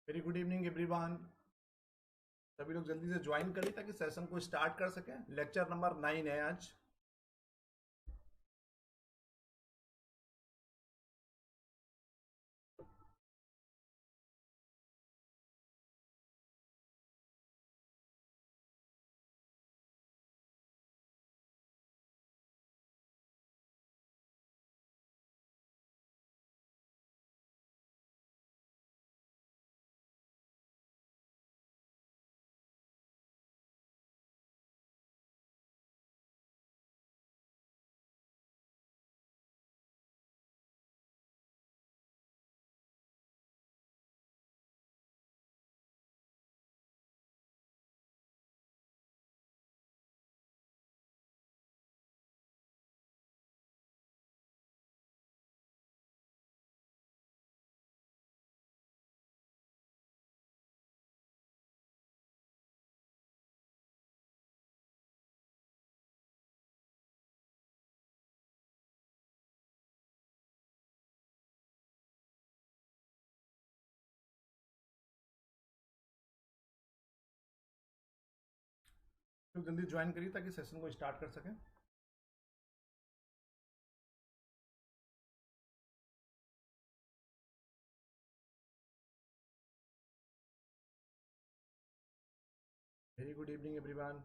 Very good evening everyone. सभी लोग जल्दी से ज्वाइन करें ताकि सेशन को स्टार्ट कर सकें। लेक्चर नंबर 9 है आज। तो जल्दी ज्वाइन करिए ताकि सेशन को स्टार्ट कर सकें। Very good evening everyone.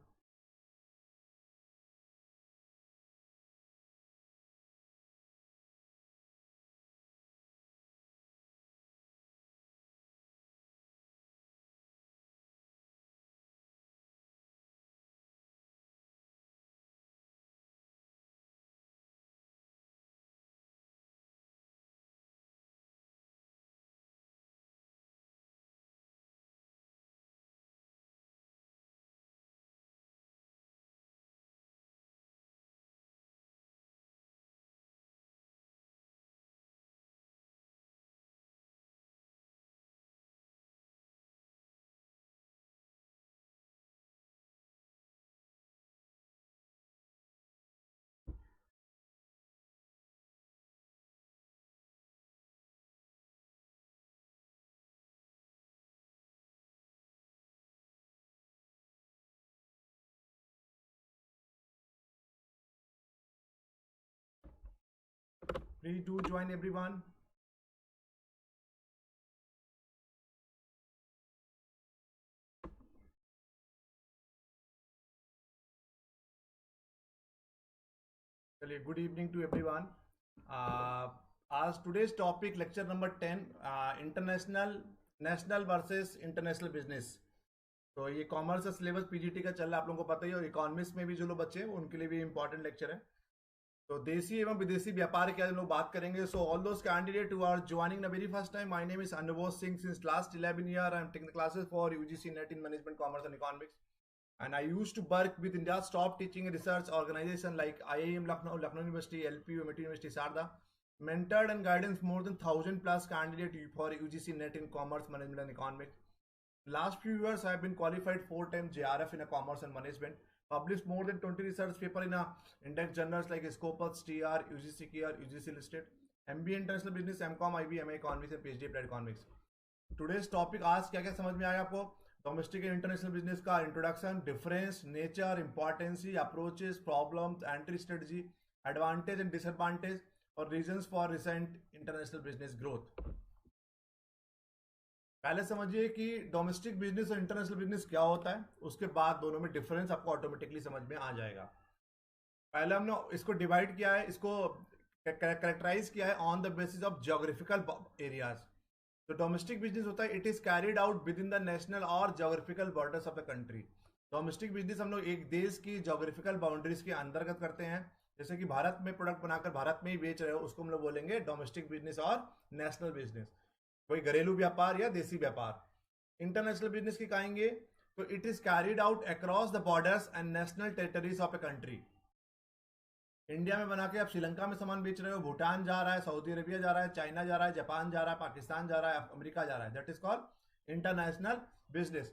Please do join everyone. चलिए, गुड इवनिंग टू एवरीवन। आज today's topic lecture number 10, international national versus international business. तो ये कॉमर्स का सिलेबस पीजीटी का चल रहा है, आप लोगों को पता ही है, और इकोनॉमिक्स में भी जो लोग बच्चे हैं उनके लिए भी इंपॉर्टेंट लेक्चर है। तो देशी एवं विदेशी व्यापार के हम लोग बात करेंगे। So all those candidate who are joining the very first time, my name is Anubodh Singh. Since last 11 year I am taking classes for UGC NET in management commerce and economics, and I used to work with India's top teaching and research organization like IIM Lucknow, Lucknow University, LPU, MIT University, Sharda. Mentored and guidance more than 1,000 plus candidates for UGC NET in Commerce, Management and Economics. Last few years, I have been qualified 4 times JRF in a Commerce and Management. Published more than 20 research paper in a index journals like Scopus, TR, UGC KR, UGC listed. MBA International Business, MCOM, IB, MA Economics and PhD Applied Economics. Today's topic आज क्या क्या समझ में आया आपको? Domestic and international business का introduction, difference, nature, importancy, approaches, problems, entry strategy, advantage and disadvantage और reasons for recent international business growth. पहले समझिए कि डोमेस्टिक बिजनेस और इंटरनेशनल बिजनेस क्या होता है, उसके बाद दोनों में डिफरेंस आपको ऑटोमेटिकली समझ में आ जाएगा। पहले हमने इसको डिवाइड किया है, इसको कैरेक्टराइज किया है on the basis of geographical areas. तो डोमेस्टिक बिजनेस होता है, it is carried out with in the national और geographical borders of the country. Domestic business हम लोग एक देश की ज्योग्राफिकल बाउंड्रीज के अंतर्गत करते हैं। जैसे कि भारत में प्रोडक्ट बनाकर भारत में ही बेच रहे हो, उसको हम लोग बोलेंगे डोमेस्टिक बिजनेस और नेशनल बिजनेस, कोई घरेलू व्यापार या देसी व्यापार। इंटरनेशनल बिजनेस की कहेंगे तो it is carried out across the borders and national territories of a country. India में बना के आप श्रीलंका में सामान बेच रहे हो, भूटान जा रहा है, सऊदी अरेबिया जा रहा है, चाइना जा रहा है, जापान जा रहा है, पाकिस्तान जा रहा है, अमेरिका जा रहा है, that is called international business.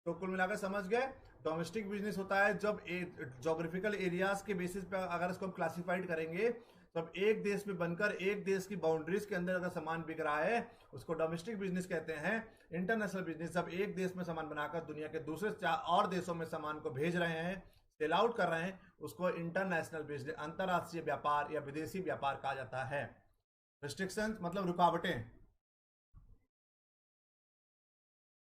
तो कुल मिलाकर समझ गए, डोमेस्टिक बिजनेस होता है जब ज्योग्राफिकल एरियाज के बेसिस पे अगर इसको हम क्लासिफाइड करेंगे तो अब एक देश में बनकर एक देश की बाउंड्रीज के अंदर अगर सामान बिक रहा है उसको डोमेस्टिक बिजनेस कहते हैं। इंटरनेशनल बिजनेस, अब एक देश में सामान बनाकर दुनिया के दूसरे और देशों में सामान को भेज रहे हैं, सेल आउट कर रहे हैं, उसको इंटरनेशनल बिजनेस, अंतरराष्ट्रीय व्यापार या विदेशी व्यापार कहा जाता है। रिस्ट्रिक्शंस मतलब रुकावटें।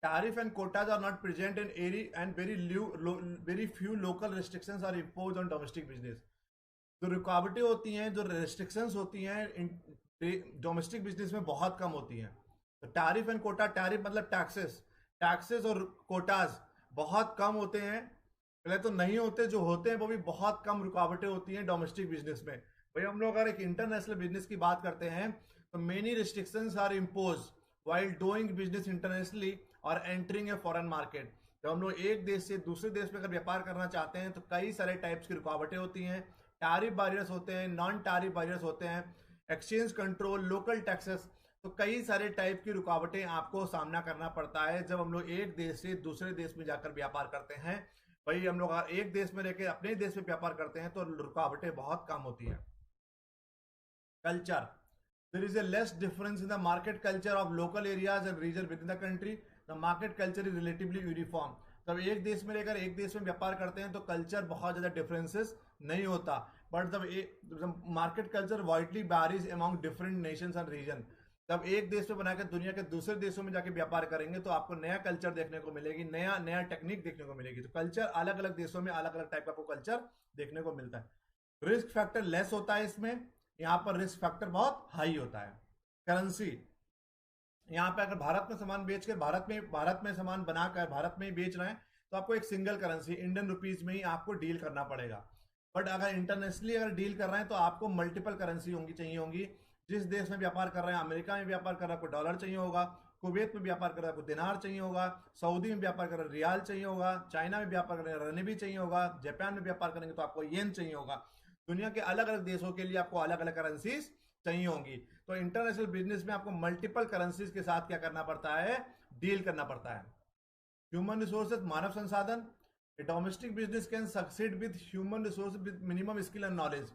Tariff and quotas are not present in airy and very few local restrictions are imposed on domestic business. जो रुकावटें होती हैं, जो रेस्ट्रिक्शंस होती हैं डोमेस्टिक बिजनेस में बहुत कम होती हैं। तो टैरिफ एंड कोटा, टैरिफ मतलब टैक्सेस और कोटाज बहुत कम होते हैं, पहले तो नहीं होते, जो होते हैं वो भी बहुत कम रुकावटें होती हैं डोमेस्टिक बिजनेस में। भाई हम लोग अगर एक इंटरनेशनल बिजनेस की बात करते हैं तो many restrictions are impose while doing business internationally और एंटरिंग ए फॉरेन मार्केट। जब हम लोग एक देश से दूसरे देश में अगर व्यापार करना चाहते हैं तो कई सारे टाइप्स की रुकावटें होती हैं। टैरिफ बैरियर्स होते हैं, नॉन टैरिफ बैरियर्स होते हैं, एक्सचेंज कंट्रोल, लोकल टैक्सेस, तो कई सारे टाइप की रुकावटें आपको सामना करना पड़ता है जब हम लोग एक देश से दूसरे देश में जाकर व्यापार करते हैं। भाई हम लोग एक देश में रहकर अपने देश में व्यापार करते हैं तो रुकावटें बहुत कम होती हैं। Culture, there is a less difference in the market culture of local areas and region within the country. The market culture is relatively uniform. तब एक देश में रहकर एक देश में व्यापार करते हैं तो कल्चर बहुत ज़्यादा डिफरेंसेस नहीं होता, बट जब market culture widely varies among different nations and region, तब एक देश में बनाकर दुनिया के दूसरे देशों में जाके व्यापार करेंगे तो आपको नया कल्चर देखने को मिलेगी, नया नया टेक्निक देखने को मिलेगी। तो कल्चर अलग अलग देशों में अलग अलग टाइप का आपको कल्चर देखने को मिलता है। रिस्क फैक्टर लेस होता है इसमें, यहाँ पर रिस्क फैक्टर बहुत हाई होता है। करेंसी, यहाँ पे अगर भारत में सामान बेचकर भारत में सामान बनाकर भारत में ही बेच रहे हैं तो आपको एक सिंगल करेंसी इंडियन रुपीज में ही आपको डील करना पड़ेगा। बट अगर इंटरनेशनली अगर डील कर रहे हैं तो आपको मल्टीपल करेंसी चाहिए। जिस देश में व्यापार कर रहे हैं, अमेरिका में व्यापार कर रहा है, आपको डॉलर चाहिए होगा, कुवैत में व्यापार कर रहा है, आपको दिनार चाहिए होगा, सऊदी में व्यापार कर रहे हैं रियाल चाहिए होगा, चाइना में व्यापार कर रहे हैं रनबी चाहिए होगा, जापान में व्यापार करेंगे तो आपको येन चाहिए होगा। दुनिया के अलग अलग देशों के लिए आपको अलग अलग करेंसीज चाहिए होंगी। तो इंटरनेशनल बिजनेस में आपको मल्टीपल करेंसीज के साथ क्या करना पड़ता है, डील करना पड़ता है। ह्यूमन रिसोर्सेज, मानव संसाधन, domestic business can succeed with human resource with minimum skill and knowledge.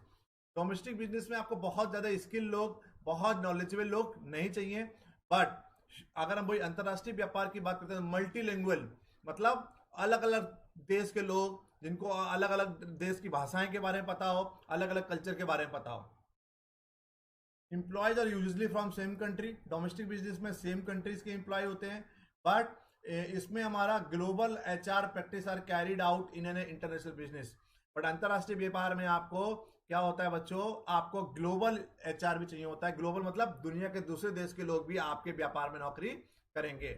Domestic business में आपको बहुत ज्यादा स्किल लोग, बहुत नॉलेजेबल लोग नहीं चाहिए। बट अगर हम वही अंतरराष्ट्रीय व्यापार की बात करते हैं, मल्टीलिंगुअल मतलब अलग अलग देश के लोग जिनको अलग अलग देश की भाषाएं के बारे में पता हो, अलग अलग कल्चर के बारे में पता हो। Employees are usually from same country, domestic business में सेम कंट्रीज के एम्प्लॉय होते हैं, बट इसमें हमारा global HR practice are carried out in an international business. But अंतरराष्ट्रीय व्यापार में आपको क्या होता है बच्चों, आपको ग्लोबल एचआर भी चाहिए होता है। ग्लोबल मतलब दुनिया के दूसरे देश के लोग भी आपके व्यापार में नौकरी करेंगे।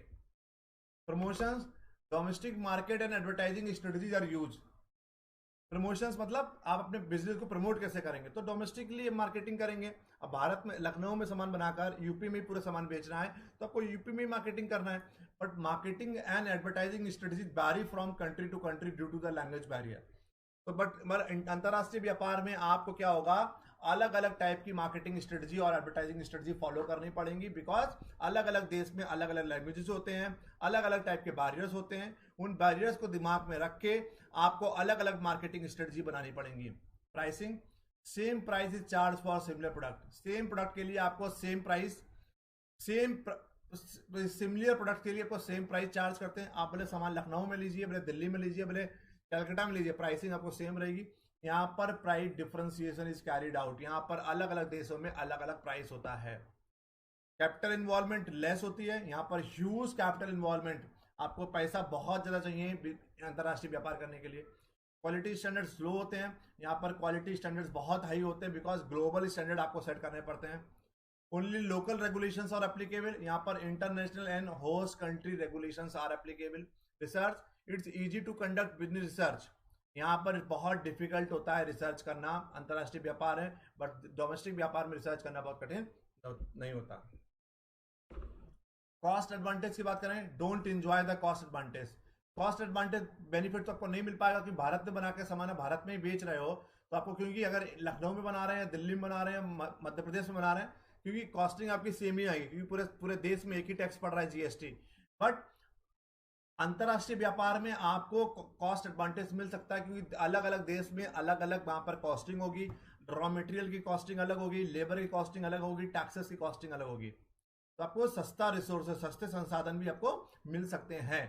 Promotions, domestic market and advertising strategies are use. Promotions मतलब आप अपने बिजनेस को प्रमोट कैसे करेंगे, तो डोमेस्टिकली मार्केटिंग करेंगे। अब भारत में लखनऊ में सामान बनाकर यूपी में पूरा सामान बेचना है तो आपको यूपी में मार्केटिंग करना है। But marketing and advertising strategies vary from country to country due to the language barrier. तो बट अंतरराष्ट्रीय व्यापार में आपको क्या होगा, अलग अलग टाइप की मार्केटिंग स्ट्रेटजी और एडवर्टाइजिंग स्ट्रेटजी फॉलो करनी पड़ेंगी, बिकॉज अलग अलग देश में अलग अलग लैंग्वेजेस होते हैं, अलग अलग टाइप के बैरियर्स होते हैं। उन बैरियर्स को दिमाग में रख के आपको अलग अलग मार्केटिंग स्ट्रेटजी बनानी पड़ेंगी। Pricing, same price is charge for similar product. Same product के लिए आपको सेम प्राइस, सिमिलर प्रोडक्ट के लिए आपको सेम प्राइस चार्ज करते हैं। आप भले सामान लखनऊ में लीजिए, भले दिल्ली में लीजिए, भले कलकत्ता में लीजिए, प्राइसिंग आपको सेम रहेगी। यहाँ पर price differentiation is carried out, यहाँ पर अलग अलग देशों में अलग अलग प्राइस होता है। कैपिटल इन्वॉल्वमेंट लेस होती है, यहाँ पर ह्यूज कैपिटल इन्वॉल्वमेंट, आपको पैसा बहुत ज़्यादा चाहिए अंतर्राष्ट्रीय व्यापार करने के लिए। क्वालिटी स्टैंडर्ड्स लो होते हैं, यहाँ पर क्वालिटी स्टैंडर्ड्स बहुत हाई होते हैं, बिकॉज ग्लोबल स्टैंडर्ड आपको सेट करने पड़ते हैं। Only local regulations are applicable, यहाँ पर international and host country regulations are applicable. Research, it's easy to conduct business research, यहाँ पर बहुत डिफिकल्ट होता है रिसर्च करना। अंतर्राष्ट्रीय व्यापार है बट डोमेस्टिक व्यापार में रिसर्च करना बहुत कठिन नहीं होता। कॉस्ट एडवांटेज की बात करें, don't enjoy the cost advantage. Cost advantage benefit तो आपको नहीं मिल पाएगा कि भारत में बना के सामान भारत में ही बेच रहे हो तो आपको, क्योंकि अगर लखनऊ में बना रहे हैं, दिल्ली में बना रहे हैं, मध्य प्रदेश में बना रहे हैं, क्योंकि कॉस्टिंग आपकी सेम ही आएगी, क्योंकि पूरे देश में एक ही टैक्स पड़ रहा है, जीएसटी। बट अंतरराष्ट्रीय व्यापार में आपको कॉस्ट एडवांटेज मिल सकता है, क्योंकि अलग अलग देश में अलग अलग वहां पर कॉस्टिंग होगी, रॉ मटेरियल की कॉस्टिंग अलग होगी, लेबर की कॉस्टिंग अलग होगी, टैक्सेस की कॉस्टिंग अलग होगी। तो आपको सस्ता रिसोर्स, सस्ते संसाधन भी आपको मिल सकते हैं।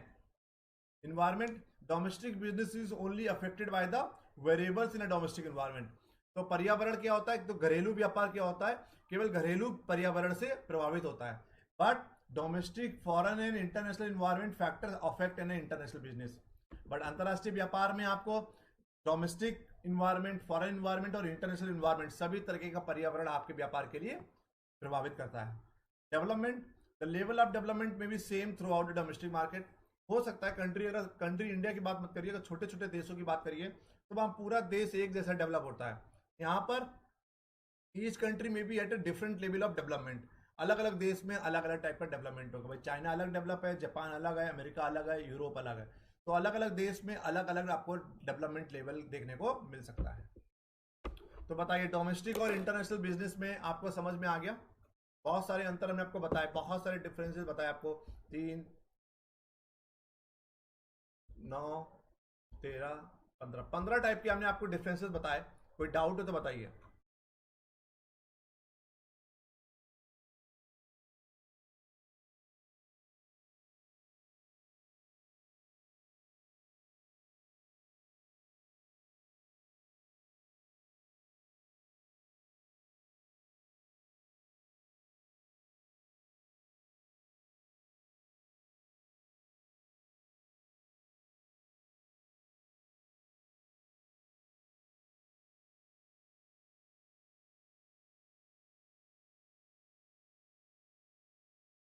Environment, domestic business is only affected by the variables in a domestic environment. तो पर्यावरण क्या होता है, तो घरेलू व्यापार क्या होता है, केवल घरेलू पर्यावरण से प्रभावित होता है। But domestic, foreign and international environment factor affect N international business. But अंतरराष्ट्रीय व्यापार में आपको डोमेस्टिक इन्वायरमेंट, फॉरेन इन्वायरमेंट और इंटरनेशनल इन्वायरमेंट सभी तरीके का पर्यावरण आपके व्यापार के लिए प्रभावित करता है। Development, the level of development में भी same through out the domestic market. हो सकता है कंट्री, अगर कंट्री इंडिया की बात मत करिए, अगर छोटे छोटे देशों की बात करिए तो वहां पूरा देश एक जैसा डेवलप होता है। यहाँ पर ईच कंट्री में भी at a different level of development, अलग अलग देश में अलग अलग टाइप का डेवलपमेंट होगा। भाई चाइना अलग डेवलप है, जापान अलग है, अमेरिका अलग है, यूरोप अलग है। तो अलग अलग देश में अलग अलग आपको डेवलपमेंट लेवल देखने को मिल सकता है। तो बताइए, डोमेस्टिक और इंटरनेशनल बिजनेस में आपको समझ में आ गया? बहुत सारे अंतर हमने आपको बताए, बहुत सारे डिफरेंसेस बताए आपको। 3, 9, 13, 15 टाइप के हमने आपको डिफरेंसेस बताए। कोई डाउट हो तो बताइए।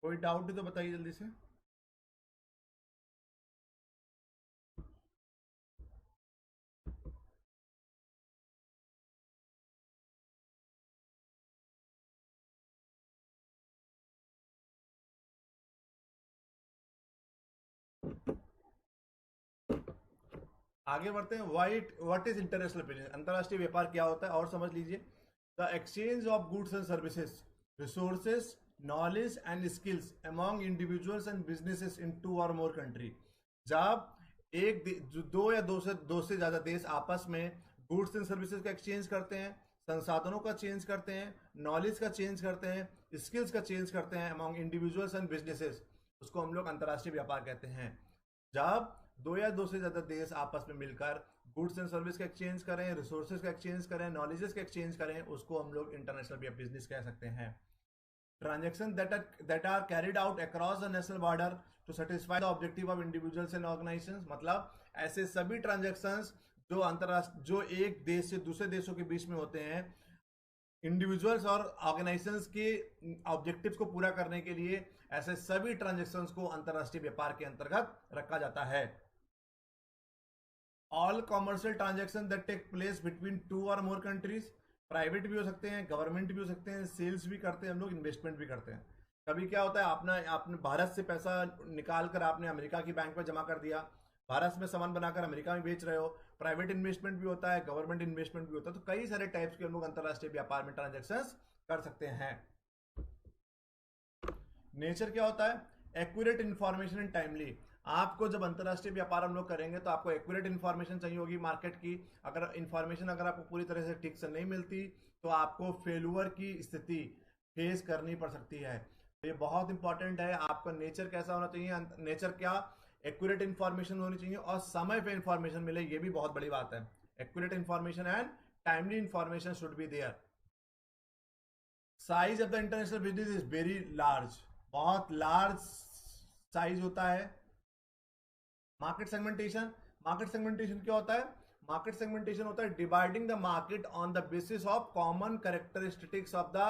कोई डाउट हो तो बताइए जल्दी से। आगे बढ़ते हैं। व्हाट इज इंटरनेशनल बिजनेस, अंतरराष्ट्रीय व्यापार क्या होता है और समझ लीजिए। The exchange of goods and services, resources, knowledge and skills among individuals and businesses इन 2 और मोर कंट्री। जब दो या दो से ज्यादा देश आपस में गुड्स एंड सर्विसेज का एक्सचेंज करते हैं, संसाधनों का चेंज करते हैं, नॉलेज का चेंज करते हैं, स्किल्स का चेंज करते हैं अमॉन्ग इंडिविजुअल्स एंड बिजनेसेस, उसको हम लोग अंतरराष्ट्रीय व्यापार कहते हैं। जब दो से ज्यादा देश आपस में मिलकर गुड्स एंड सर्विस का एक्सचेंज करें, रिसोर्सेज का एक्सचेंज करें, नॉलेजेस का एक्सचेंज करें, उसको हम लोग इंटरनेशनल बिजनेस कह सकते हैं। Transaction that are carried out across the national border to satisfy the objective of individuals and organisations, मतलब ऐसे सभी ट्रांजेक्शंस जो अंतरराष्ट्रीय, जो एक देश से दूसरे देशों के बीच में होते हैं, इंडिविजुअल्स और ऑर्गेनाइजेशंस के ऑब्जेक्टिव्स को पूरा करने के लिए, ऐसे सभी ट्रांजेक्शंस को अंतरराष्ट्रीय व्यापार के अंतर्गत रखा जाता है। All commercial transaction that take place between 2 और मोर कंट्रीज, प्राइवेट भी हो सकते हैं, गवर्नमेंट भी हो सकते हैं, सेल्स भी करते हैं हम लोग, इन्वेस्टमेंट भी करते हैं। कभी क्या होता है, आपने भारत से पैसा निकाल कर आपने अमेरिका की बैंक में जमा कर दिया, भारत में सामान बनाकर अमेरिका में बेच रहे हो, प्राइवेट इन्वेस्टमेंट भी होता है, गवर्नमेंट इन्वेस्टमेंट भी होता है। तो कई सारे टाइप्स के हम लोग अंतरराष्ट्रीय व्यापार में ट्रांजेक्शन कर सकते हैं। नेचर क्या होता है, एक्यूरेट इन्फॉर्मेशन एंड टाइमली। आपको जब अंतरराष्ट्रीय व्यापार हम लोग करेंगे तो आपको एक्यूरेट इन्फॉर्मेशन चाहिए होगी मार्केट की। अगर इन्फॉर्मेशन अगर आपको पूरी तरह से ठीक से नहीं मिलती तो आपको फेलुअर की स्थिति फेस करनी पड़ सकती है। तो ये बहुत इंपॉर्टेंट है। आपका नेचर कैसा होना चाहिए, नेचर क्या, एक्यूरेट इन्फॉर्मेशन होनी चाहिए और समय पे इन्फॉर्मेशन मिले, ये भी बहुत बड़ी बात है। Accurate information and timely information should be there. Size of the international business is very large, बहुत लार्ज साइज होता है। मार्केट सेगमेंटेशन, मार्केट सेगमेंटेशन क्या होता है, मार्केट सेगमेंटेशन होता है dividing the market on the basis of common characteristics of the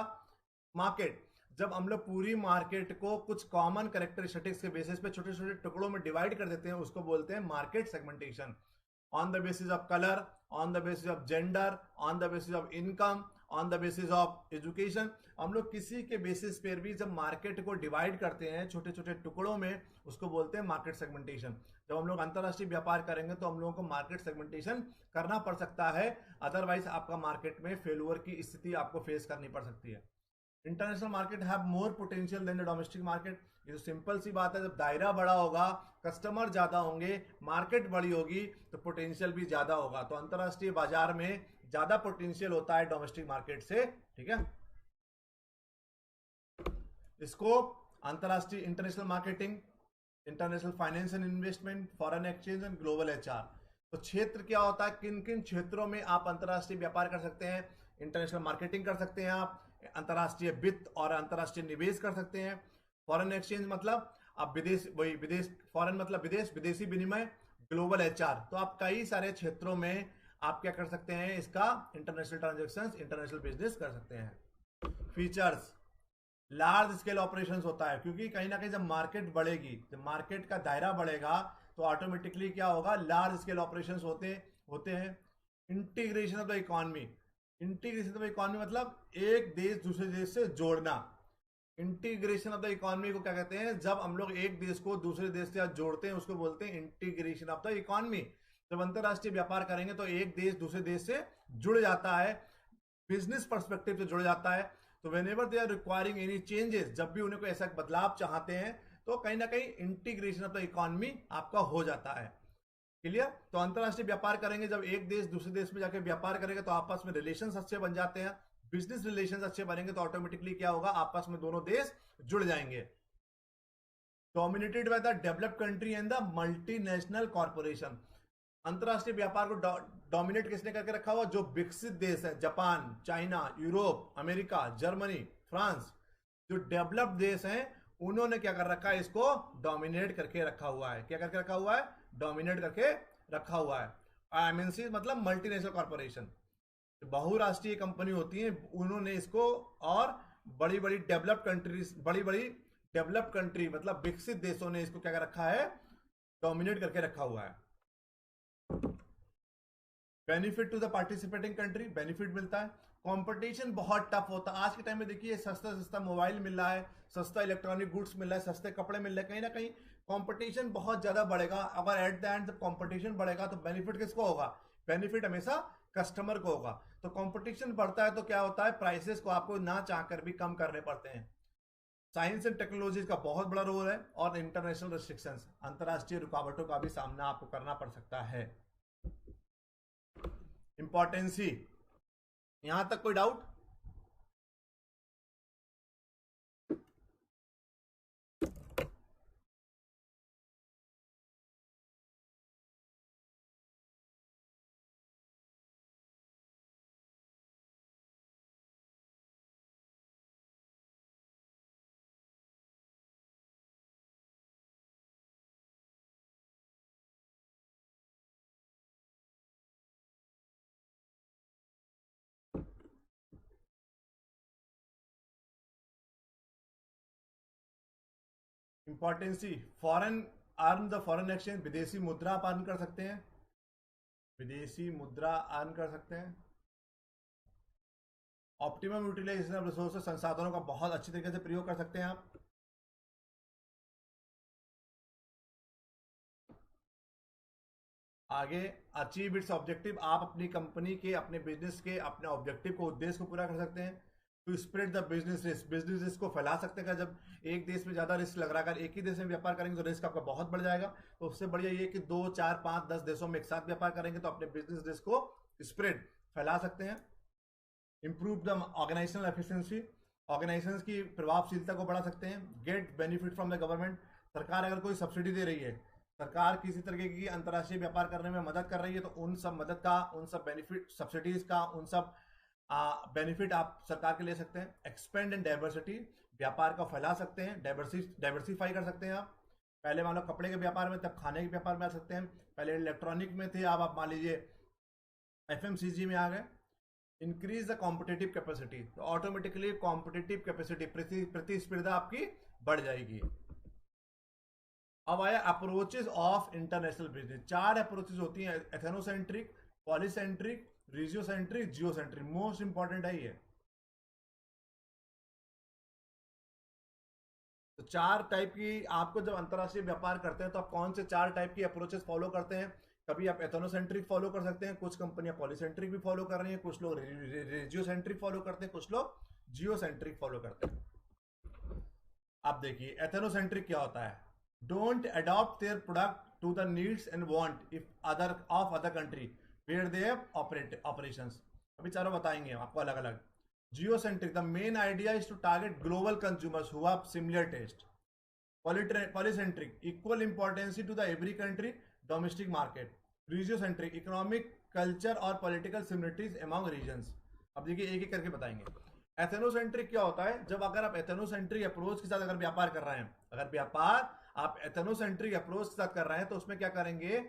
market. जब हम लोग पूरी मार्केट को कुछ कॉमन कैरेक्टरिस्टिक्स के बेसिस पे छोटे छोटे टुकड़ों में डिवाइड कर देते हैं, उसको बोलते हैं market segmentation. On the basis of colour, on the basis of gender, on the basis of income, on the basis of education. हम लोग किसी के बेसिस पर भी जब मार्केट को डिवाइड करते हैं छोटे छोटे टुकड़ों में, उसको बोलते हैं मार्केट सेगमेंटेशन। जब हम लोग अंतरराष्ट्रीय व्यापार करेंगे तो हम लोगों को मार्केट सेगमेंटेशन करना पड़ सकता है, अदरवाइज आपका मार्केट में फेलुअर की स्थिति आपको फेस करनी पड़ सकती है। International market have more potential than the domestic market. ये तो सिंपल सी बात है, जब दायरा बड़ा होगा, कस्टमर ज्यादा होंगे, मार्केट बड़ी होगी, तो पोटेंशियल भी ज्यादा होगा। तो अंतरराष्ट्रीय बाजार में ज्यादा पोटेंशियल होता है डोमेस्टिक मार्केट से। ठीक है। स्कोप, अंतरराष्ट्रीय international marketing, international finance and investment, foreign exchange and global HR. तो क्षेत्र क्या होता है, किन किन क्षेत्रों में आप अंतरराष्ट्रीय व्यापार कर सकते हैं। इंटरनेशनल मार्केटिंग कर सकते हैं आप, अंतरराष्ट्रीय वित्त और अंतरराष्ट्रीय निवेश कर सकते हैं। फॉरेन एक्सचेंज मतलब आप विदेश, वही विदेश, फॉरेन मतलब विदेश, विदेशी विनिमय। ग्लोबल एचआर, तो आप कई सारे क्षेत्रों में आप क्या कर सकते हैं, इसका इंटरनेशनल ट्रांजेक्शन्स, इंटरनेशनल बिजनेस कर सकते हैं। फीचर्स, लार्ज स्केल ऑपरेशंस होता है, क्योंकि कहीं ना कहीं जब मार्केट बढ़ेगी, जब मार्केट का दायरा बढ़ेगा, तो ऑटोमेटिकली क्या होगा, लार्ज स्केल ऑपरेशंस होते हैं। Integration of the economy, integration of the economy मतलब एक देश दूसरे देश से जोड़ना। इंटीग्रेशन ऑफ द इकोनॉमी को क्या कहते हैं, जब हम लोग एक देश को दूसरे देश से जोड़ते हैं, उसको बोलते हैं इंटीग्रेशन ऑफ द इकोनॉमी। जब अंतरराष्ट्रीय व्यापार करेंगे तो एक देश दूसरे देश से जुड़ जाता है, बिजनेस पर्सपेक्टिव से जुड़ जाता है। तो whenever they are requiring any changes, जब भी उन्हें कोई ऐसा बदलाव चाहते हैं, तो कहीं ना कहीं इंटीग्रेशन ऑफ द इकोनॉमी आपका हो जाता है। क्लियर। तो अंतरराष्ट्रीय व्यापार करेंगे, जब एक देश दूसरे देश में जाकर व्यापार करेगा, तो आपस में रिलेशंस अच्छे बन जाते हैं। बिजनेस रिलेशंस अच्छे बनेंगे तो ऑटोमेटिकली क्या होगा, आपस में दोनों देश जुड़ जाएंगे। Dominated by the developed country and the multinational corporation. अंतरराष्ट्रीय व्यापार को डोमिनेट किसने करके रखा हुआ, जो विकसित देश है, Japan, China, Europe, America, Germany, France. जो डेवलप्ड देश हैं, उन्होंने क्या कर रखा है, इसको डोमिनेट करके रखा हुआ है। क्या करके रखा हुआ है, डोमिनेट करके रखा हुआ है। एमएनसी मतलब मल्टीनेशनल कॉर्पोरेशन, बहुराष्ट्रीय कंपनी होती है, उन्होंने इसको, और बड़ी बड़ी डेवलप्ड कंट्रीज, बड़ी बड़ी डेवलप्ड कंट्री मतलब विकसित देशों ने इसको क्या कर रखा है, डोमिनेट करके रखा हुआ है। Benefit to the participating country, benefit मिलता है। कंपटीशन बहुत टफ होता है आज के टाइम में। देखिए सस्ता सस्ता मोबाइल मिल रहा है, सस्ता इलेक्ट्रॉनिक गुड्स मिल रहा है, सस्ते कपड़े मिल रहे हैं, कहीं ना कहीं कंपटीशन बहुत ज्यादा बढ़ेगा। अगर एट द एंड जब कंपटीशन बढ़ेगा, तो बेनिफिट किसको होगा, बेनिफिट हमेशा कस्टमर को होगा। तो कंपटीशन बढ़ता है तो क्या होता है, प्राइसेस को आपको ना चाहकर भी कम करने पड़ते हैं। साइंस एंड टेक्नोलॉजी का बहुत बड़ा रोल है, और इंटरनेशनल रिस्ट्रिक्शंस, अंतरराष्ट्रीय रुकावटों का भी सामना आपको करना पड़ सकता है। इंपॉर्टेंसी, यहां तक कोई doubt. Importancy, foreign earn the foreign exchange, विदेशी मुद्रा आप अर्न कर सकते हैं, विदेशी मुद्रा अर्न कर सकते हैं। ऑप्टिमम यूटिलाइजेशन ऑफ रिसोर्सेज, संसाधनों का बहुत अच्छी तरीके से प्रयोग कर सकते हैं आप। आगे, अचीव इट्स ऑब्जेक्टिव, आप अपनी कंपनी के, अपने बिजनेस के, अपने ऑब्जेक्टिव को, उद्देश्य को पूरा कर सकते हैं। To spread the business risk, business risk को फैला सकते हैं। जब एक देश में ज्यादा रिस्क लग रहा है, अगर एक ही देश में व्यापार करेंगे तो रिस्क आपका बहुत बढ़ जाएगा। तो उससे बढ़िया ये कि 2, 4, 5, 10 देशों में एक साथ व्यापार करेंगे, तो अपने बिजनेस रिस्क को स्प्रेड, फैला सकते हैं। Improve the organisational efficiency, organisation की प्रभावशीलता को बढ़ा सकते हैं। Get benefit from the government, सरकार अगर कोई सब्सिडी दे रही है, सरकार किसी तरीके की अंतर्राष्ट्रीय व्यापार करने में मदद कर रही है, तो उन सब मदद का, उन सब बेनिफिट, सब्सिडीज का, उन सब बेनिफिट आप सरकार के ले सकते हैं। एक्सपेंड एंड डाइवर्सिटी, व्यापार का फैला सकते हैं, डाइवर्सिफाई कर सकते हैं आप। पहले मान लो कपड़े के व्यापार में, तब खाने के व्यापार में आ सकते हैं। पहले इलेक्ट्रॉनिक में थे, अब आप मान लीजिए एफएमसीजी में आ गए। इंक्रीज द कॉम्पिटेटिव कैपेसिटी, तो ऑटोमेटिकली कॉम्पिटेटिव कैपेसिटी, प्रतिस्पर्धा आपकी बढ़ जाएगी। अब आया approaches of international business. 4 approaches होती हैं, ethnocentric, polycentric, regiocentric, geocentric. Most important है ये। तो 4 टाइप की, आपको जब अंतरराष्ट्रीय व्यापार करते हैं तो आप कौन से 4 टाइप की अप्रोचेस फॉलो करते हैं। कभी आप एथनोसेंट्रिक फॉलो कर सकते हैं, कुछ कंपनियां पॉलीसेंट्रिक भी फॉलो कर रही हैं, कुछ लोग रेजियोसेंट्रिक फॉलो करते हैं, कुछ लोग जियो सेंट्रिक फॉलो करते हैं। अब देखिए एथेनोसेंट्रिक क्या होता है, don't adopt their product to the needs and want if other of other country where they have operations. अभी चारों बताएंगे आपको अलग अलग। Geocentric, the main idea is to target global consumers who have similar taste. Polycentric, equal importance to the every country domestic market. Regiocentric, economic culture और political similarities among regions. अब देखिए एक एक करके बताएंगे। एथेनोसेंट्रिक क्या होता है, जब अगर आप एथेनोसेंट्रिक अप्रोच के साथ अगर व्यापार कर रहे हैं, अगर व्यापार आप एथेनोसेंट्रिक अप्रोच के साथ कर रहे हैं तो उसमें क्या करेंगे,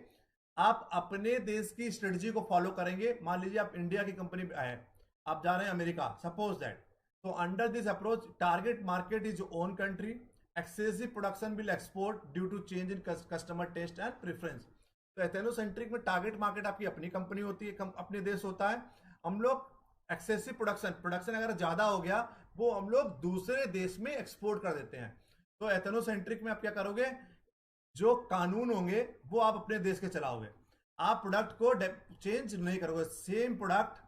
आप अपने देश की स्ट्रेटजी को फॉलो करेंगे। मान लीजिए आप इंडिया की कंपनी है, आप जा रहे हैं अमेरिका, सपोज दैट, तो under this approach target market is own country, excessive production will export due to change in customer taste and preference. तो एथेनोसेंट्रिक में टारगेट मार्केट आपकी अपनी कंपनी होती है, अपने देश होता है। हम लोग एक्सेसिव प्रोडक्शन अगर ज्यादा हो गया वो हम लोग दूसरे देश में एक्सपोर्ट कर देते हैं। तो एथेनोसेंट्रिक में आप क्या करोगे, जो कानून होंगे वो आप अपने देश के चलाओगे, आप प्रोडक्ट को चेंज नहीं करोगे। सेम प्रोडक्ट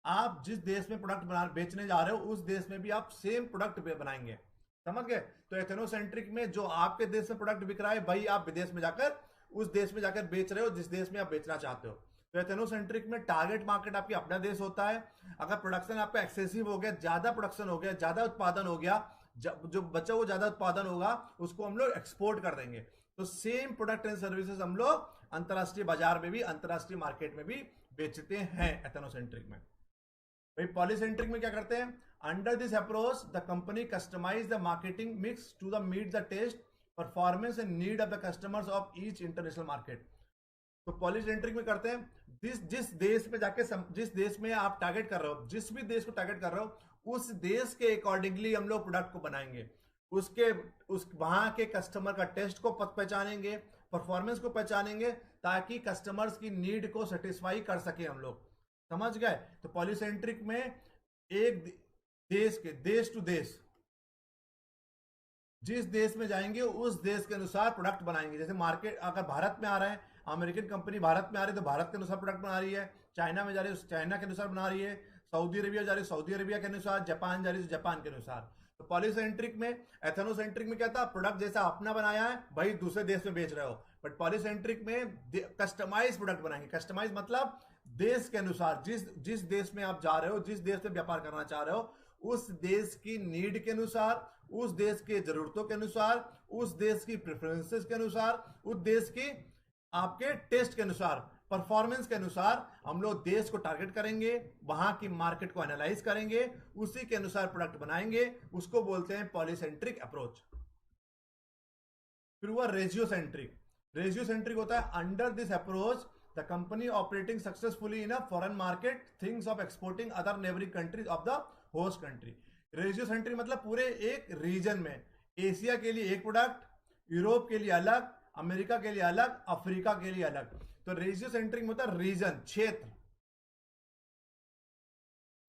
आप जिस देश में प्रोडक्ट बेचने जा रहे हो उस देश में भी आप सेम प्रोडक्ट बनाएंगे, समझ गए। तो एथेनोसेंट्रिक में जो आपके देश में प्रोडक्ट बिक रहा है वही आप विदेश में जाकर उस देश में जाकर बेच रहे हो जिस देश में आप बेचना चाहते हो। तो एथेनोसेंट्रिक में टारगेट मार्केट आपकी अपना देश होता है। अगर प्रोडक्शन आपका एक्सेसिव हो गया, ज्यादा प्रोडक्शन हो गया, ज्यादा उत्पादन हो गया, जो बचा वो ज्यादा उत्पादन होगा उसको हम लोग एक्सपोर्ट कर देंगे। तो सेम प्रोडक्ट एंड सर्विसेज हम लोग अंतरराष्ट्रीय बाजार में भी, अंतरराष्ट्रीय मार्केट में भी बेचते हैं एथेनोसेंट्रिक में। भाई पॉलीसेंट्रिक में क्या करते हैं, under this approach the company customise the marketing mix to the meet the taste performance and need of the customers of each international market. तो पॉलीसेंट्रिक में करते हैं जिस देश में जाके जिस देश में आप टारगेट कर रहे हो, जिस भी देश को टारगेट कर रहे हो उस देश के अकॉर्डिंगली हम लोग प्रोडक्ट को बनाएंगे, उस वहां के कस्टमर का टेस्ट को पहचानेंगे, परफॉर्मेंस को पहचानेंगे, ताकि कस्टमर्स की नीड को सेटिस्फाई कर सके हम लोग, समझ गए। तो पॉलीसेंट्रिक में एक देश टू देश, जिस देश में जाएंगे उस देश के अनुसार प्रोडक्ट बनाएंगे। जैसे मार्केट अगर भारत में आ रहा है, अमेरिकन कंपनी भारत में आ रही है तो भारत के अनुसार प्रोडक्ट बना रही है, चाइना में जा रही है चाइना के अनुसार बना रही है, सऊदी अरेबिया जा रही है सऊदी अरेबिया के अनुसार, जापान जा रही है जापान के अनुसार। तो पॉलीसेंट्रिक में, एथेनोसेंट्रिक में क्या था, प्रोडक्ट जैसा अपना बनाया है भाई दूसरे देश में बेच रहे हो, बट पॉलीसेंट्रिक में कस्टमाइज प्रोडक्ट बनाएंगे। कस्टमाइज मतलब देश के अनुसार, जिस देश में आप जा रहे हो, जिस देश में व्यापार करना चाह रहे हो उस देश की नीड के अनुसार, उस देश के जरूरतों के अनुसार, उस देश की प्रेफरेंसेस के अनुसार, उस देश की आपके टेस्ट के अनुसार, परफॉर्मेंस के अनुसार हम लोग देश को टारगेट करेंगे, वहां की मार्केट को एनालाइज करेंगे, उसी के अनुसार प्रोडक्ट बनाएंगे, उसको बोलते हैं पॉलीसेंट्रिक अप्रोच। फिर हुआ रेजियोसेंट्रिक। रेजियोसेंट्रिक होता है under this approach the company operating successfully in a foreign market things of exporting other neighbouring countries of the host country. Regiocentric मतलब पूरे एक रीजन में, एशिया के लिए एक प्रोडक्ट, यूरोप के लिए अलग, अमेरिका के लिए अलग, अफ्रीका के लिए अलग। तो रेजियोसेंट्रिक में होता है रीजन, क्षेत्र।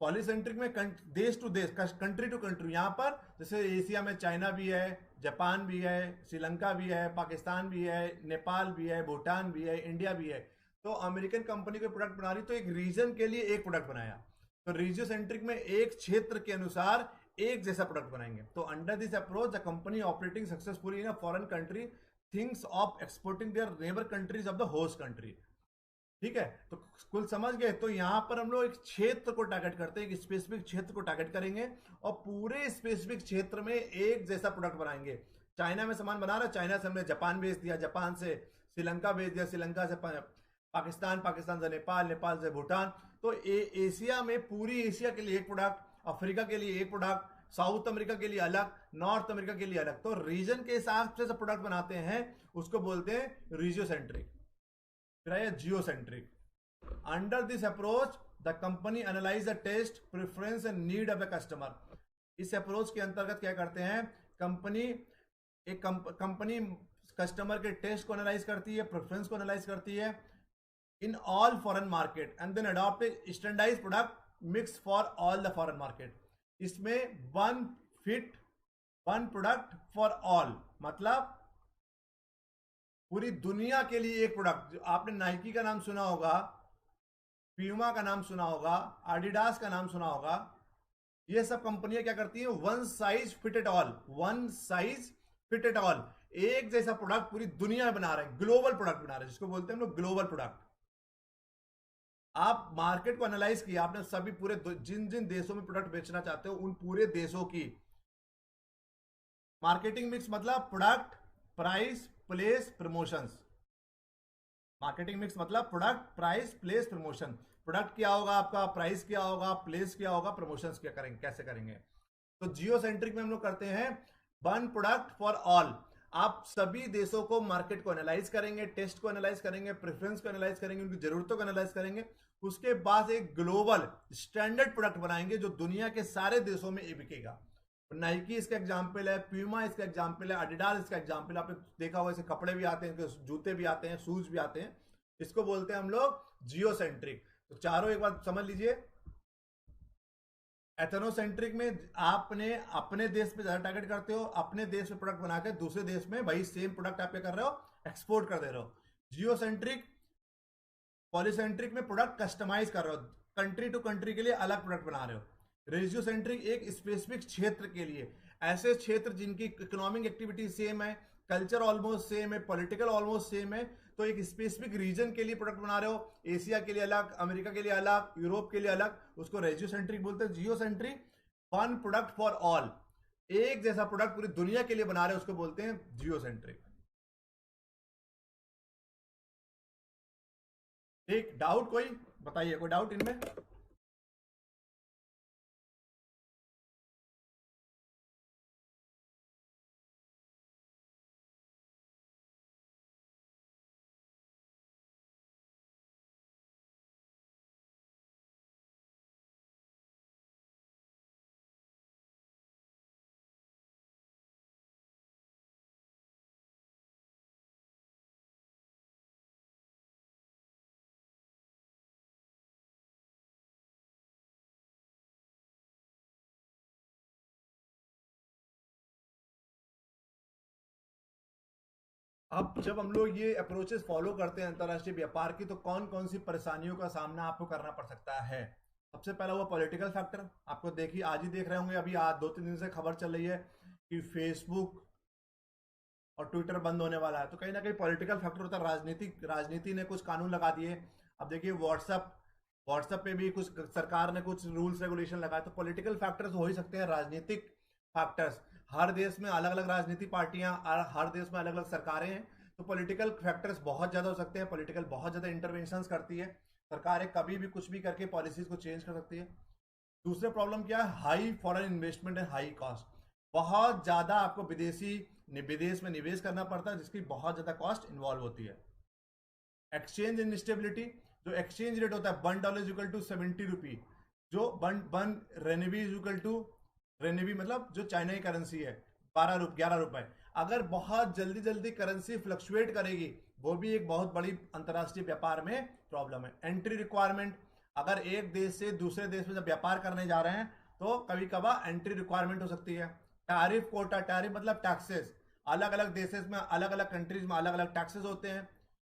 पॉलीसेंट्रिक में देश टू देश, कंट्री टू कंट्री। यहां पर जैसे एशिया में चाइना भी है, जापान भी है, श्रीलंका भी है, पाकिस्तान भी है, नेपाल भी है, भूटान भी है, इंडिया भी है। तो अमेरिकन कंपनी कोई प्रोडक्ट बना रही तो एक रीजन के लिए एक प्रोडक्ट बनाया। तो रेजियोसेंट्रिक में एक क्षेत्र के अनुसार एक जैसा प्रोडक्ट बनाएंगे। तो under this approach the company operating successfully in a foreign country things of exporting their neighbour countries of the host country. ठीक है, तो कुल समझ गए। तो यहां पर हम लोग एक क्षेत्र को टारगेट करते हैं, एक स्पेसिफिक क्षेत्र को टारगेट करेंगे और पूरे स्पेसिफिक क्षेत्र में एक जैसा प्रोडक्ट बनाएंगे। चाइना में सामान बना रहा है, चाइना से हमने जापान भेज दिया, जापान से श्रीलंका भेज दिया, श्रीलंका से पाकिस्तान, पाकिस्तान से नेपाल, नेपाल से भूटान। तो एशिया में पूरी एशिया के लिए एक प्रोडक्ट, अफ्रीका के लिए एक प्रोडक्ट, साउथ अमेरिका के लिए अलग, नॉर्थ अमेरिका के लिए अलग। तो रीजन के हिसाब से प्रोडक्ट बनाते हैं, उसको बोलते हैं रीजियोसेंट्रिक। फिर आया geocentric. Under this approach the company analyse the taste, preference and need of the customer. इस अप्रोच के अंतर्गत क्या करते हैं, कंपनी कस्टमर के टेस्ट को एनालाइज करती है, प्रेफरेंस को एनालाइज करती है in all foreign market and then adopt a standardised product mix for all the foreign market. इसमें one fit one product for all, मतलब पूरी दुनिया के लिए एक प्रोडक्ट। आपने नाइकी का नाम सुना होगा, प्यूमा का नाम सुना होगा, एडिडास का नाम सुना होगा, ये सब कंपनियां क्या करती हैं, one size fit it all, one size fit it all, एक जैसा प्रोडक्ट पूरी दुनिया में बना रहे हैं, ग्लोबल प्रोडक्ट बना रहे हैं, जिसको बोलते हैं हम लोग ग्लोबल प्रोडक्ट। आप मार्केट को एनालाइज किया आपने, सभी पूरे जिन जिन देशों में प्रोडक्ट बेचना चाहते हो उन पूरे देशों की मार्केटिंग मिक्स, मतलब product, price, place, promotions. Marketing mix मतलब product, price, place, promotion. Product क्या होगा आपका, प्राइस क्या होगा, प्लेस क्या होगा, प्रमोशंस क्या करेंगे, कैसे करेंगे। तो जियो सेंट्रिक में हम लोग करते हैं वन प्रोडक्ट फॉर ऑल। आप सभी देशों को, मार्केट को एनालाइज करेंगे, टेस्ट को एनालाइज करेंगे, प्रेफरेंस को एनालाइज करेंगे, उनकी जरूरतों को एनालाइज करेंगे, उसके बाद एक ग्लोबल स्टैंडर्ड प्रोडक्ट बनाएंगे जो दुनिया के सारे देशों में बिकेगा। नाइकी इसका एग्जाम्पल है, प्यूमा इसका एग्जाम्पल है, एडिडास इसका एग्जाम्पल है। आपने देखा होगा ऐसे कपड़े भी आते हैं, जूते भी आते हैं, शूज भी आते हैं। इसको बोलते हैं हम लोग जियो सेंट्रिक। तो चारों एक बार समझ लीजिए। एथनोसेंट्रिक में आपने अपने देश पे ज्यादा टारगेट करते हो, अपने देश में प्रोडक्ट बनाकर दूसरे देश में वही सेम प्रोडक्ट आप क्या कर रहे हो, एक्सपोर्ट कर दे रहे हो। जियो सेंट्रिक, पॉलीसेंट्रिक में प्रोडक्ट कस्टमाइज कर रहे हो, कंट्री टू कंट्री के लिए अलग प्रोडक्ट बना रहे हो। रेजियो सेंट्रिक एक स्पेसिफिक क्षेत्र के लिए, ऐसे क्षेत्र जिनकी इकोनॉमिक एक्टिविटी सेम है, कल्चर ऑलमोस्ट सेम है, पॉलिटिकल ऑलमोस्ट सेम है, तो एक स्पेसिफिक रीजन के लिए प्रोडक्ट बना रहे हो, एशिया के लिए अलग, अमेरिका के लिए अलग, यूरोप के लिए अलग, उसको रेजियो सेंट्रिक बोलते हैं। Geocentric one product for all, एक जैसा प्रोडक्ट पूरी दुनिया के लिए बना रहे हो, उसको बोलते हैं जियो सेंट्रिक। ठीक, डाउट कोई बताइए, कोई डाउट इनमें। अब जब हम लोग ये अप्रोचेस फॉलो करते हैं अंतर्राष्ट्रीय व्यापार की, तो कौन कौन सी परेशानियों का सामना आपको करना पड़ सकता है। सबसे पहला हुआ पॉलिटिकल फैक्टर। आपको देखिए, आज ही देख रहे होंगे, अभी आज 2-3 दिन से खबर चल रही है कि फेसबुक और ट्विटर बंद होने वाला है। तो कहीं ना कहीं पॉलिटिकल फैक्टर होता है, राजनीति ने कुछ कानून लगा दिए। अब देखिए व्हाट्सअप, व्हाट्सएप पे भी कुछ सरकार ने कुछ रूल्स रेगुलेशन लगाए। तो पॉलिटिकल फैक्टर्स हो ही सकते हैं, राजनीतिक फैक्टर्स। हर देश में अलग अलग राजनीति पार्टियां, हर देश में अलग अलग सरकारें हैं, तो पॉलिटिकल फैक्टर्स बहुत ज्यादा हो सकते हैं। पॉलिटिकल बहुत ज्यादा इंटरवेंशन करती है, सरकारें कभी भी कुछ भी करके पॉलिसीज को चेंज कर सकती है। दूसरा प्रॉब्लम क्या है, high foreign investment and high cost. बहुत ज्यादा आपको विदेश में निवेश करना पड़ता है, जिसकी बहुत ज्यादा कॉस्ट इन्वॉल्व होती है। एक्सचेंज इनस्टेबिलिटी, जो एक्सचेंज रेट होता है $1 इक्वल टू 70 रुपी, जो वन रेनेवी इक्वल टू, रेनेवी मतलब जो चाइना की करेंसी है, 11 रुपए। अगर बहुत जल्दी जल्दी करेंसी फ्लक्चुएट करेगी, वो भी एक बहुत बड़ी अंतर्राष्ट्रीय व्यापार में प्रॉब्लम है। एंट्री रिक्वायरमेंट, अगर एक देश से दूसरे देश में जब व्यापार करने जा रहे हैं, तो कभी कभार एंट्री रिक्वायरमेंट हो सकती है। टैरिफ कोटा, टैरिफ मतलब टैक्सेस, अलग अलग देशेस में, अलग अलग कंट्रीज में अलग अलग टैक्सेस होते हैं।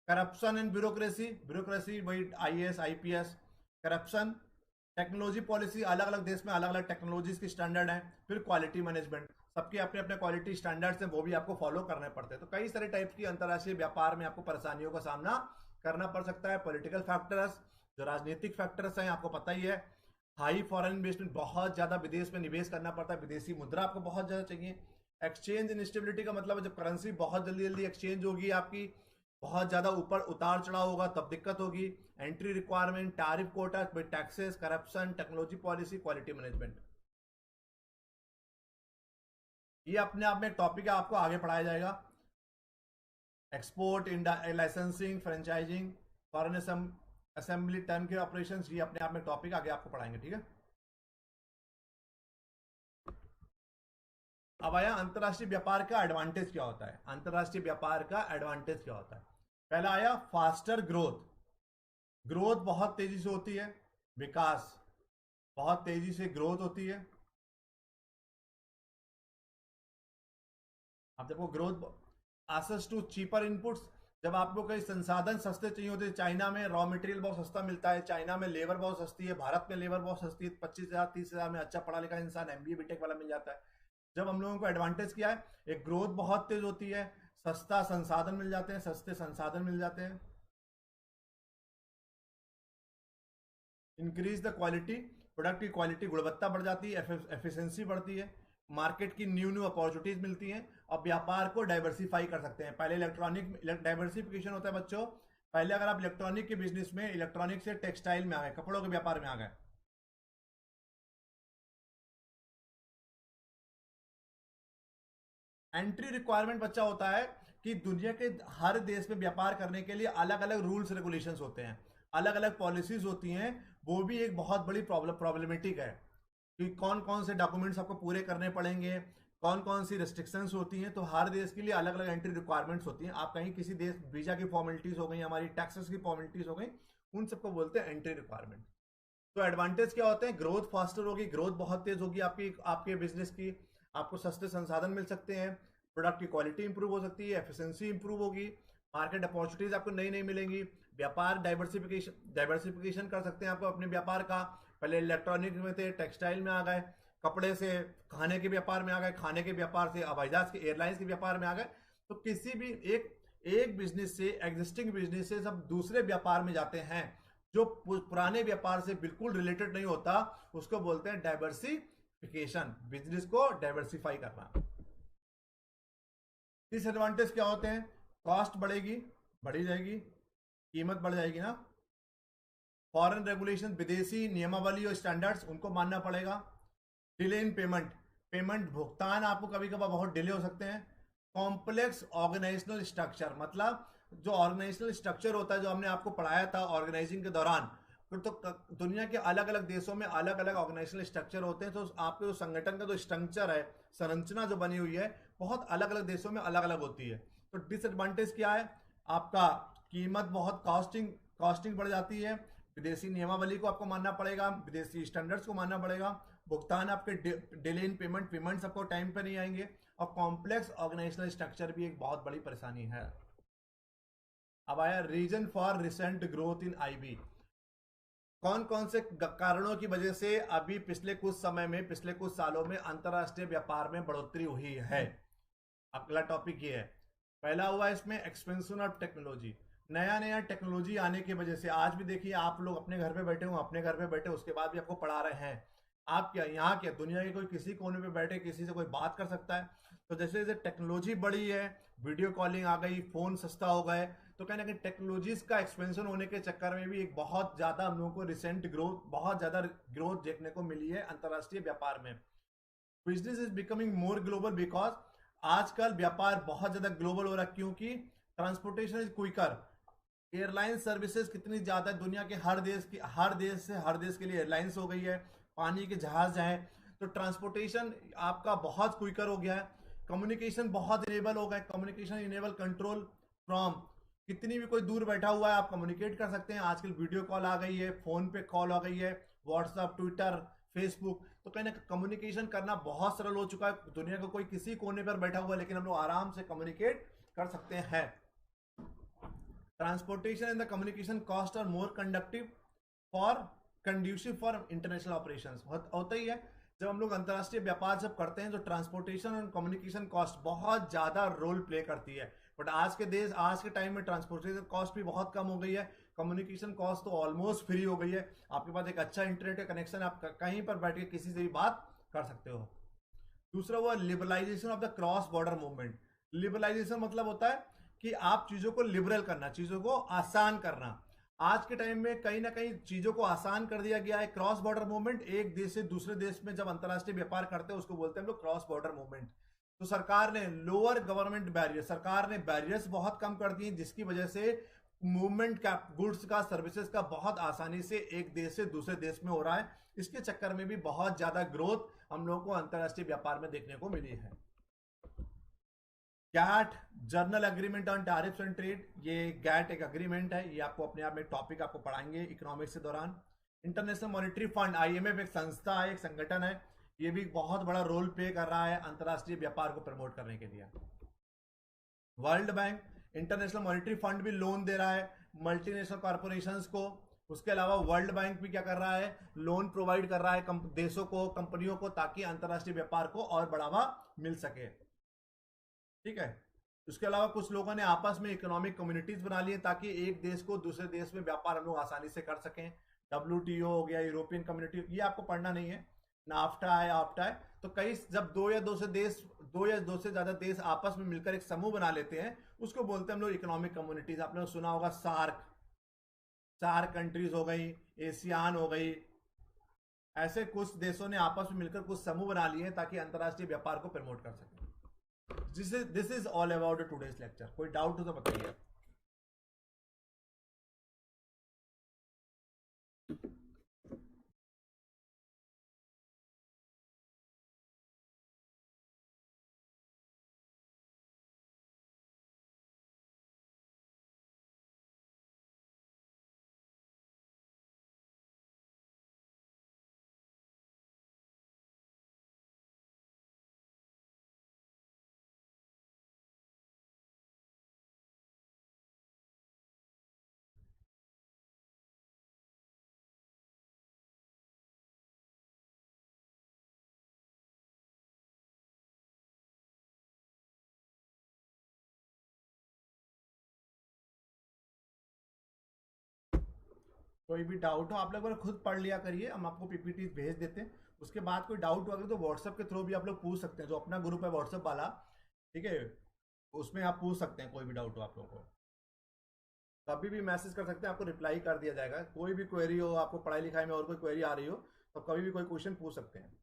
करप्शन एंड ब्यूरोक्रेसी, ब्यूरोक्रेसी वही IAS IPS. Corruption, technology policy, अलग अलग देश में अलग अलग टेक्नोलॉजीज की स्टैंडर्ड है। फिर क्वालिटी मैनेजमेंट, सबके अपने अपने क्वालिटी स्टैंडर्ड्स हैं, वो भी आपको फॉलो करने पड़ते हैं। तो कई सारे टाइप की अंतर्राष्ट्रीय व्यापार में आपको परेशानियों का सामना करना पड़ सकता है। पॉलिटिकल फैक्टर्स, जो राजनीतिक फैक्टर्स हैं, आपको पता ही है। हाई फॉरेन इन्वेस्टमेंट, बहुत ज्यादा विदेश में निवेश करना पड़ता है, विदेशी मुद्रा आपको बहुत ज्यादा चाहिए। एक्सचेंज इनस्टेबिलिटी का मतलब है जब करेंसी बहुत जल्दी जल्दी एक्सचेंज होगी आपकी, बहुत ज्यादा ऊपर उतार चढ़ाव होगा, तब दिक्कत होगी। Entry requirement, tariff quota, taxes, corruption, technology policy, quality management, ये अपने आप में एक टॉपिक है, आपको आगे पढ़ाया जाएगा। Export, licensing, franchising, foreign assembly, term के ऑपरेशन, ये अपने आप में टॉपिक आगे आपको पढ़ाएंगे, ठीक है। अब आया अंतर्राष्ट्रीय व्यापार का एडवांटेज क्या होता है। अंतर्राष्ट्रीय व्यापार का एडवांटेज क्या होता है, पहला आया फास्टर ग्रोथ। ग्रोथ बहुत तेजी से होती है, विकास बहुत तेजी से ग्रोथ होती है। अब देखो growth, access to cheaper inputs, जब आपको कई संसाधन सस्ते चाहिए होते हैं, चाइना में रॉ मटेरियल बहुत सस्ता मिलता है, चाइना में लेबर बहुत सस्ती है, भारत में लेबर बहुत सस्ती है, 25,000 30,000 में अच्छा पढ़ा लिखा इंसान एमबीए बीटेक वाला मिल जाता है। जब हम लोगों को एडवांटेज क्या है, एक ग्रोथ बहुत तेज होती है, सस्ता संसाधन मिल जाते हैं, सस्ते संसाधन मिल जाते हैं, इंक्रीज द क्वालिटी, प्रोडक्ट की क्वालिटी गुणवत्ता बढ़ जाती है, एफिशिएंसी बढ़ती है, मार्केट की न्यू न्यू अपॉर्चुनिटीज मिलती हैं, और व्यापार को डाइवर्सिफाई कर सकते हैं। पहले इलेक्ट्रॉनिक डाइवर्सिफिकेशन होता है बच्चों, पहले अगर आप इलेक्ट्रॉनिक के बिजनेस में, इलेक्ट्रॉनिक से टेक्सटाइल में आ गए, कपड़ों के व्यापार में आ गए, एंट्री रिक्वायरमेंट बच्चा होता है कि दुनिया के हर देश में व्यापार करने के लिए अलग अलग रूल्स रेगुलेशंस होते हैं, अलग अलग पॉलिसीज होती हैं। वो भी एक बहुत बड़ी प्रॉब्लमेटिक है कि कौन कौन से डॉक्यूमेंट्स आपको पूरे करने पड़ेंगे, कौन कौन सी रेस्ट्रिक्शंस होती हैं। तो हर देश के लिए अलग अलग एंट्री रिक्वायरमेंट्स होती हैं। आप कहीं किसी देश, वीजा की फॉर्मेलिटीज हो गई, हमारी टैक्सेस की फॉर्मेलिटीज हो गई, उन सबको बोलते हैं एंट्री रिक्वायरमेंट। तो एडवांटेज क्या होते हैं, ग्रोथ फास्टर होगी, ग्रोथ बहुत तेज होगी आपकी, आपके बिजनेस की, आपको सस्ते संसाधन मिल सकते हैं, प्रोडक्ट की क्वालिटी इंप्रूव हो सकती है, एफिशिएंसी इंप्रूव होगी, मार्केट अपॉर्चुनिटीज आपको नई नई मिलेंगी, व्यापार डाइवर्सिफिकेशन कर सकते हैं आपको अपने व्यापार का। पहले इलेक्ट्रॉनिक में थे, टेक्सटाइल में आ गए, कपड़े से खाने के व्यापार में आ गए, खाने के व्यापार से हवाई जहाज के एयरलाइंस के व्यापार में आ गए। तो किसी भी एक एक बिजनेस से, एग्जिस्टिंग बिजनेस से सब दूसरे व्यापार में जाते हैं, जो पुराने व्यापार से बिल्कुल रिलेटेड नहीं होता, उसको बोलते हैं डाइवर्सिफिकेशन, बिजनेस को डाइवर्सिफाई करना। डिसएडवांटेज क्या होते हैं, कॉस्ट बढ़ेगी, बढ़ी जाएगी, कीमत बढ़ जाएगी ना, फॉरेन रेगुलेशन, विदेशी नियमावली और स्टैंडर्ड्स उनको मानना पड़ेगा, डिले इन पेमेंट, पेमेंट भुगतान आपको कभी कभार बहुत डिले हो सकते हैं, कॉम्प्लेक्स ऑर्गेनाइजेशनल स्ट्रक्चर, मतलब जो ऑर्गेनाइजेशनल स्ट्रक्चर होता है जो हमने आपको पढ़ाया था ऑर्गेनाइजिंग के दौरान, फिर तो दुनिया के अलग अलग देशों में अलग अलग ऑर्गेनाइजेशनल स्ट्रक्चर होते हैं। तो आपके जो संगठन का जो स्ट्रक्चर है, संरचना जो बनी हुई है, बहुत अलग अलग देशों में अलग अलग होती है। तो डिसएडवांटेज क्या है, आपका कीमत बहुत, कॉस्टिंग कॉस्टिंग बढ़ जाती है, विदेशी नियमावली को आपको मानना पड़ेगा, विदेशी स्टैंडर्ड्स को मानना पड़ेगा, भुगतान आपके डिले इन पेमेंट, पेमेंट्स आपको टाइम पे नहीं आएंगे, और कॉम्प्लेक्स ऑर्गेनाइजेशनल स्ट्रक्चर भी एक बहुत बड़ी परेशानी है। अब आया reason for recent growth in IB, कौन कौन से कारणों की वजह से अभी पिछले कुछ समय में, पिछले कुछ सालों में अंतरराष्ट्रीय व्यापार में बढ़ोतरी हुई है। अगला टॉपिक ये है, पहला हुआ इसमें एक्सपेंशन ऑफ टेक्नोलॉजी, नया नया टेक्नोलॉजी आने की वजह से। आज भी देखिए, आप लोग अपने घर पे बैठे हो, अपने घर पे बैठे, उसके बाद भी आपको पढ़ा रहे हैं। आप क्या यहाँ, क्या दुनिया के कोई किसी कोने पे बैठे किसी से कोई बात कर सकता है। तो जैसे जैसे टेक्नोलॉजी बढ़ी है, वीडियो कॉलिंग आ गई, फोन सस्ता हो गए, तो कहीं ना कहीं टेक्नोलॉजीज का एक्सपेंशन होने के चक्कर में भी एक बहुत ज्यादा हम लोगों को रिसेंट ग्रोथ, बहुत ज्यादा ग्रोथ देखने को मिली है अंतरराष्ट्रीय व्यापार में। Business is becoming more global because आजकल व्यापार बहुत ज्यादा ग्लोबल हो रहा है, क्योंकि transportation is quicker, airline services कितनी ज्यादा दुनिया के हर देश की, हर देश से हर देश के लिए एयरलाइंस हो गई है, पानी के जहाज हैं, तो ट्रांसपोर्टेशन आपका बहुत क्विकर हो गया है, कम्युनिकेशन बहुत इनेबल हो गया, कम्युनिकेशन इनेबल कंट्रोल फ्रॉम, कितनी भी कोई दूर बैठा हुआ है आप कम्युनिकेट कर सकते हैं। आजकल वीडियो कॉल आ गई है, फोन पे कॉल आ गई है, व्हाट्सएप, ट्विटर, फेसबुक, तो कहीं ना कम्युनिकेशन करना बहुत सरल हो चुका है। दुनिया का कोई किसी कोने पर बैठा हुआ है, लेकिन हम लोग आराम से कम्युनिकेट कर सकते हैं। Transportation and the communication cost are more conducive for international operations, होता ही है। जब हम लोग अंतरराष्ट्रीय व्यापार जब करते हैं तो ट्रांसपोर्टेशन और कम्युनिकेशन कॉस्ट बहुत ज्यादा रोल प्ले करती है। बट आज के टाइम में ट्रांसपोर्टेशन कॉस्ट भी बहुत कम हो गई है, कम्युनिकेशन कॉस्ट तो ऑलमोस्ट फ्री हो गई है। आपके पास एक अच्छा इंटरनेट का कनेक्शन, आप कहीं पर बैठ के किसी से भी बात कर सकते हो। दूसरा हुआ liberalisation of the cross border movement. Liberalisation मतलब होता है कि आप चीजों को लिबरल करना, चीजों को आसान करना। आज के टाइम में कहीं ना कहीं चीजों को आसान कर दिया गया है। क्रॉस बॉर्डर मूवमेंट, एक देश से दूसरे देश में जब अंतरराष्ट्रीय व्यापार करते हैं उसको बोलते हैं हम लोग क्रॉस बॉर्डर मूवमेंट। तो सरकार ने लोअर गवर्नमेंट बैरियर, सरकार ने बैरियर्स बहुत कम कर दिए, जिसकी वजह से मूवमेंट का, गुड्स का, सर्विसेज का बहुत आसानी से एक देश से दूसरे देश में हो रहा है। इसके चक्कर में भी बहुत ज्यादा ग्रोथ हम लोगों को अंतरराष्ट्रीय व्यापार में देखने को मिली है। GATT, general agreement on tariffs and trade, ये गैट एक एग्रीमेंट है, ये आपको अपने आप में टॉपिक आपको पढ़ाएंगे इकोनॉमिक्स के दौरान। इंटरनेशनल मॉनेटरी फंड, आईएमएफ, एक संस्था है, एक संगठन है, ये भी बहुत बड़ा रोल प्ले कर रहा है अंतरराष्ट्रीय व्यापार को प्रमोट करने के लिए। World bank, international monetary fund भी लोन दे रहा है मल्टीनेशनल कॉरपोरेशंस को। उसके अलावा वर्ल्ड बैंक भी क्या कर रहा है, लोन प्रोवाइड कर रहा है देशों को, कंपनियों को, ताकि अंतर्राष्ट्रीय व्यापार को और बढ़ावा मिल सके। ठीक है। उसके अलावा कुछ लोगों ने आपस में इकोनॉमिक कम्युनिटीज बना ली है ताकि एक देश को दूसरे देश में व्यापार हम लोग आसानी से कर सकें। WTO हो गया, यूरोपियन कम्युनिटी, ये आपको पढ़ना नहीं है। नाफ्टा है, आफ्टा है। तो कई जब दो या दो से ज्यादा देश आपस में मिलकर एक समूह बना लेते हैं, उसको बोलते हैं हम लोग इकोनॉमिक कम्युनिटीज। आपने सुना होगा सार्क, चार कंट्रीज हो गई, एशियान हो गई। ऐसे कुछ देशों ने आपस में मिलकर कुछ समूह बना लिए ताकि अंतर्राष्ट्रीय व्यापार को प्रमोट कर सके। This is all about today's lecture. कोई डाउट हो तो बताइए। कोई भी डाउट हो आप लोग खुद पढ़ लिया करिए, हम आपको पीपीटी भेज देते हैं। उसके बाद कोई डाउट वगैरह तो व्हाट्सएप के थ्रू भी आप लोग पूछ सकते हैं, जो अपना ग्रुप है व्हाट्सएप वाला, ठीक है, उसमें आप पूछ सकते हैं। कोई भी डाउट हो आप लोगों को कभी भी मैसेज कर सकते हैं, आपको रिप्लाई कर दिया जाएगा। कोई भी क्वेरी हो, आपको पढ़ाई लिखाई में और कोई क्वेरी आ रही हो, तो कभी भी कोई क्वेश्चन पूछ सकते हैं।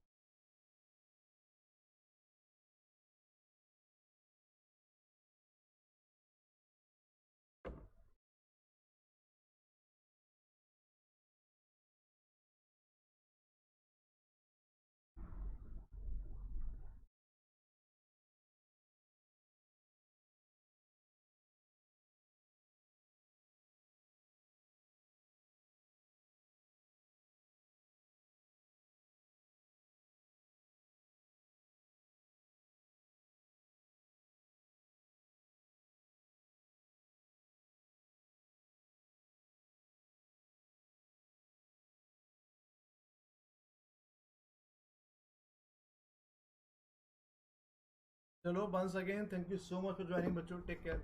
चलो, once again thank you so much for joining बच्चों, टेक केयर।